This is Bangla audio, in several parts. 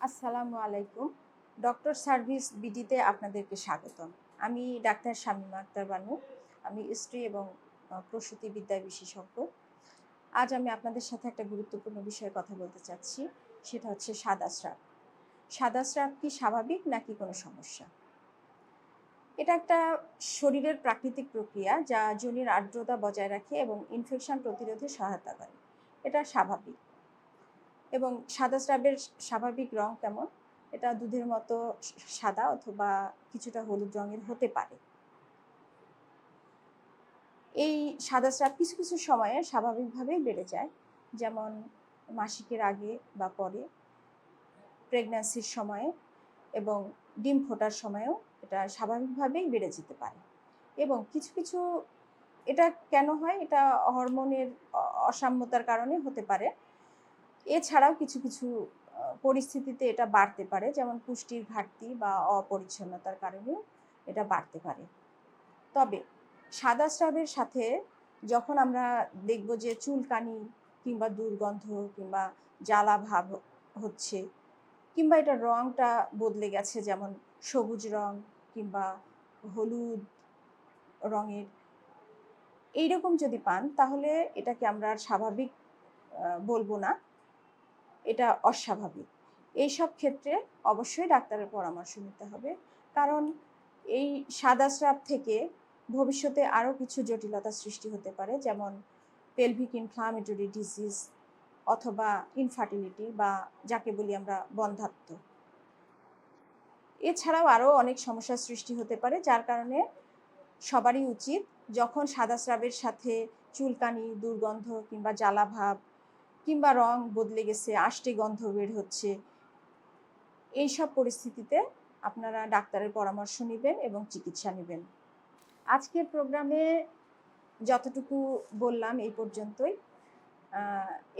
আসসালামু আলাইকুম। ডক্টর সার্ভিস বিডিতে আপনাদেরকে স্বাগতম। আমি ডাক্তার শামীমা আক্তার বানু। আমি স্ত্রী এবং প্রসূতি বিদ্যায় বিশেষজ্ঞ। আজ আমি আপনাদের সাথে একটা গুরুত্বপূর্ণ বিষয়ে কথা বলতে চাচ্ছি। সেটা হচ্ছে সাদা স্রাব। সাদা স্রাব কি স্বাভাবিক নাকি কোনো সমস্যা? এটা একটা শরীরের প্রাকৃতিক প্রক্রিয়া যা যোনির আর্দ্রতা বজায় রাখে এবং ইনফেকশন প্রতিরোধে সহায়তা করে। এটা স্বাভাবিক। এবং সাদা স্রাবের স্বাভাবিক রং কেমন? এটা দুধের মতো সাদা অথবা কিছুটা হলুদ রঙের হতে পারে। এই সাদা স্রাব কিছু কিছু সময়ে স্বাভাবিকভাবেই বেড়ে যায়, যেমন মাসিকের আগে বা পরে, প্রেগন্যান্সির সময়ে এবং ডিম ফোটার সময়েও এটা স্বাভাবিকভাবেই বেড়ে যেতে পারে। এবং কিছু কিছু এটা কেন হয়? এটা হরমোনের অসাম্যতার কারণে হতে পারে। এছাড়াও কিছু কিছু পরিস্থিতিতে এটা বাড়তে পারে, যেমন পুষ্টির ঘাটতি বা অপরিচ্ছন্নতার কারণেও এটা বাড়তে পারে। তবে সাদা স্রাবের সাথে যখন আমরা দেখব যে চুলকানি কিংবা দুর্গন্ধ কিংবা জ্বালা ভাব হচ্ছে, কিংবা এটা রঙটা বদলে গেছে, যেমন সবুজ রং কিংবা হলুদ রঙের, এইরকম যদি পান তাহলে এটাকে আমরা আর স্বাভাবিক বলবো না, এটা অস্বাভাবিক। এইসব ক্ষেত্রে অবশ্যই ডাক্তারের পরামর্শ নিতে হবে, কারণ এই সাদা স্রাব থেকে ভবিষ্যতে আরও কিছু জটিলতা সৃষ্টি হতে পারে, যেমন পেলভিক ইনফ্লামেটরি ডিজিজ অথবা ইনফার্টিলিটি বা যাকে বলি আমরা বন্ধ্যাত্ব। এছাড়াও আরও অনেক সমস্যার সৃষ্টি হতে পারে, যার কারণে সবারই উচিত যখন সাদা স্রাবের সাথে চুলকানি, দুর্গন্ধ কিংবা জ্বালা ভাব কিংবা রং বদলে গেছে, আষ্টে গন্ধ বের হচ্ছে, এইসব পরিস্থিতিতে আপনারা ডাক্তারের পরামর্শ নেবেন এবং চিকিৎসা নেবেন। আজকের প্রোগ্রামে যতটুকু বললাম এই পর্যন্তই।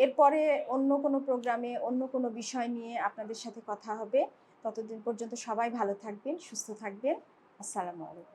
এরপরে অন্য কোনো প্রোগ্রামে অন্য কোনো বিষয় নিয়ে আপনাদের সাথে কথা হবে। ততদিন পর্যন্ত সবাই ভালো থাকবেন, সুস্থ থাকবেন। আসসালামু আলাইকুম।